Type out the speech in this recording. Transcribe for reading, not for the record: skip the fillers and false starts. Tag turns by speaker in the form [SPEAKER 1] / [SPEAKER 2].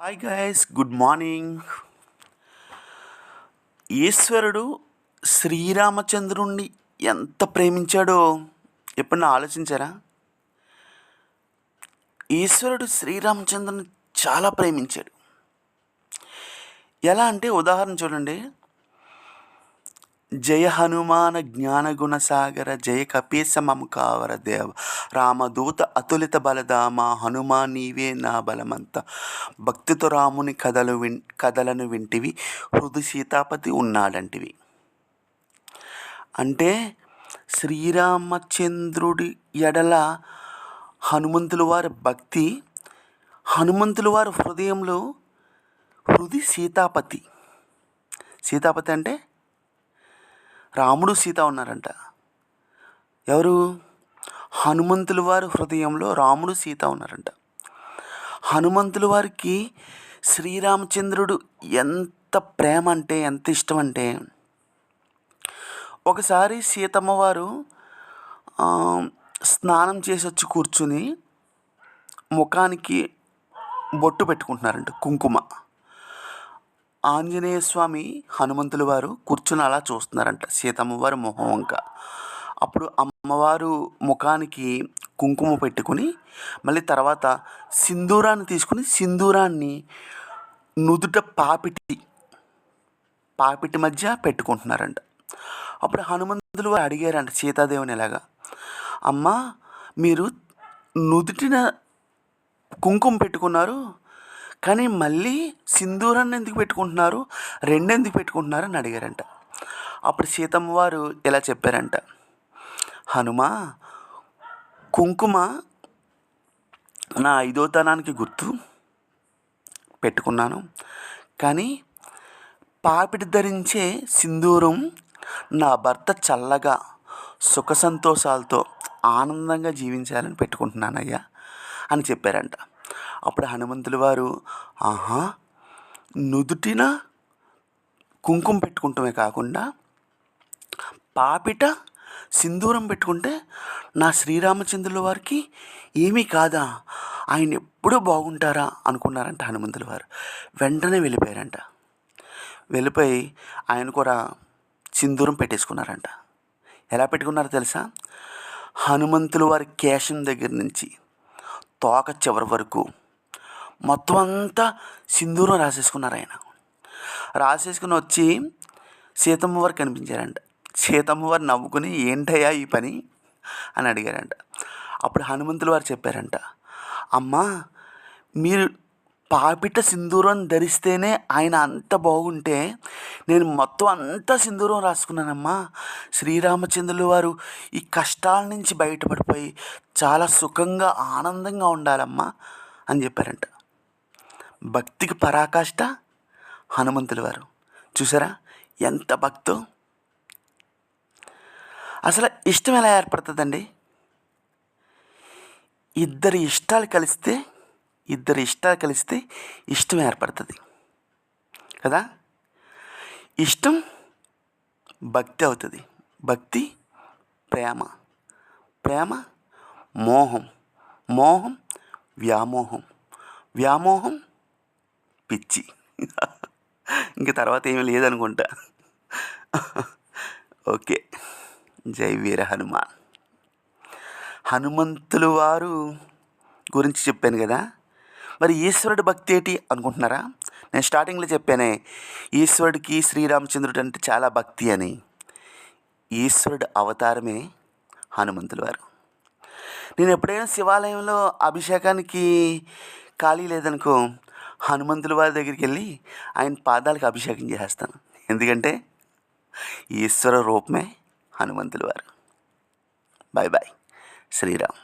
[SPEAKER 1] Hi guys, good morning. ఈశ్వరుడు శ్రీరామచంద్రుణ్ణి ఎంత ప్రేమించాడో ఎప్పుడన్నా ఆలోచించారా? ఈశ్వరుడు శ్రీరామచంద్రుని చాలా ప్రేమించాడు. ఎలా అంటే ఉదాహరణ చూడండి. జయ హనుమాన జ్ఞానగుణ సాగర జయ కపీస మమ కావర దేవ రామదూత అతులిత బలధామ హనుమా నీవే నా బలమంత భక్తితో రాముని కథలను వింటివి హృది సీతాపతి ఉన్నాడంటివి. అంటే శ్రీరామచంద్రుడి ఎడల హనుమంతుల వారి భక్తి, హనుమంతుల వారి హృదయంలో హృది సీతాపతి. సీతాపతి అంటే రాముడు సీత ఉన్నారంట. ఎవరు? హనుమంతుల వారి హృదయంలో రాముడు సీత ఉన్నారంట. హనుమంతుల వారికి శ్రీరామచంద్రుడు ఎంత ప్రేమ అంటే, ఎంత ఇష్టం అంటే, ఒకసారి సీతమ్మ వారు స్నానం చేసి వచ్చి కూర్చుని ముఖానికి బొట్టు పెట్టుకుంటున్నారంట, కుంకుమ. ఆంజనేయ స్వామి హనుమంతుల వారు కూర్చుని అలా చూస్తున్నారంట సీతమ్మ వారి మొహం వంక. అప్పుడు అమ్మవారు ముఖానికి కుంకుమ పెట్టుకుని మళ్ళీ తర్వాత సింధూరాన్ని తీసుకుని సింధూరాన్ని నుదుట పాపిటి మధ్య పెట్టుకుంటున్నారంట. అప్పుడు హనుమంతులు వారు అడిగారంట సీతాదేవిని ఎలాగా, అమ్మ మీరు నుదుటిన కుంకుమ పెట్టుకున్నారు కానీ మళ్ళీ సింధూరాన్ని ఎందుకు పెట్టుకుంటున్నారు, రెండెందుకు పెట్టుకుంటున్నారు అని అడిగారంట. అప్పుడు సీతమ్మ వారు ఇలా చెప్పారంట, హనుమా, కుంకుమ నా 5వ తనానికి గుర్తు పెట్టుకున్నాను, కానీ పాపిడి ధరించే సింధూరం నా భర్త చల్లగా సుఖ సంతోషాలతో ఆనందంగా జీవించాలని పెట్టుకుంటున్నానయ్యా అని చెప్పారంట. అప్పుడు హనుమంతుల వారు, ఆహా, నుదుటిన కుంకుమ పెట్టుకుంటమే కాకుండా పాపిట సింధూరం పెట్టుకుంటే నా శ్రీరామచంద్రుల వారికి ఏమీ కాదా, ఆయన ఎప్పుడూ బాగుంటారా అనుకున్నారంట హనుమంతుల వారు. వెంటనే వెళ్ళిపోయారంట. వెళ్ళిపోయి ఆయన కూడా సింధూరం పెట్టేసుకున్నారంట. ఎలా పెట్టుకున్నారో తెలుసా? హనుమంతుల వారి కేశం దగ్గర నుంచి తోక చివరి వరకు మొత్తం అంతా సింధూరం రాసేసుకున్నారు. ఆయన రాసేసుకుని వచ్చి సీతమ్మ వారు కనిపించారంట. సీతమ్మ వారు నవ్వుకుని, ఏంటయ్యా ఈ పని అని అడిగారంట. అప్పుడు హనుమంతుల వారు చెప్పారంట, అమ్మా, మీరు పాపిట సింధూరం ధరిస్తేనే ఆయన అంత బాగుంటే నేను మొత్తం అంతా సింధూరం రాసుకున్నానమ్మా. శ్రీరామచంద్రుల వారు ఈ కష్టాల నుంచి బయటపడిపోయి చాలా సుఖంగా ఆనందంగా ఉండాలమ్మా అని చెప్పారంట. భక్తికి పరాకాష్ట హనుమంతుల వారు. చూసారా ఎంత భక్తో? అసలు ఇష్టం ఎలా ఏర్పడుతుందండి? ఇద్దరి ఇష్టాలు కలిస్తే ఇష్టం ఏర్పడుతుంది కదా. ఇష్టం భక్తి అవుతుంది, భక్తి ప్రేమ, ప్రేమ మోహం, మోహం వ్యామోహం, వ్యామోహం పిచ్చి. ఇంక తర్వాత ఏమీ లేదనుకుంటా. ఓకే, జై వీర హనుమాన్. హనుమంతుల వారు గురించి చెప్పాను కదా. మరి ఈశ్వరుడు భక్తి ఏంటి అనుకుంటున్నారా? నేను స్టార్టింగ్లో చెప్పానే, ఈశ్వరుడికి శ్రీరామచంద్రుడు అంటే చాలా భక్తి అని. ఈశ్వరుడు అవతారమే హనుమంతుల వారు. నేను ఎప్పుడైనా శివాలయంలో అభిషేకానికి ఖాళీ లేదనుకో, హనుమంతుల వారి దగ్గరికి వెళ్ళి ఆయన పాదాలకు అభిషేకం చేసేస్తాను. ఎందుకంటే ఈశ్వర రూపమే హనుమంతుల వారు. Bye bye. శ్రీరామ్.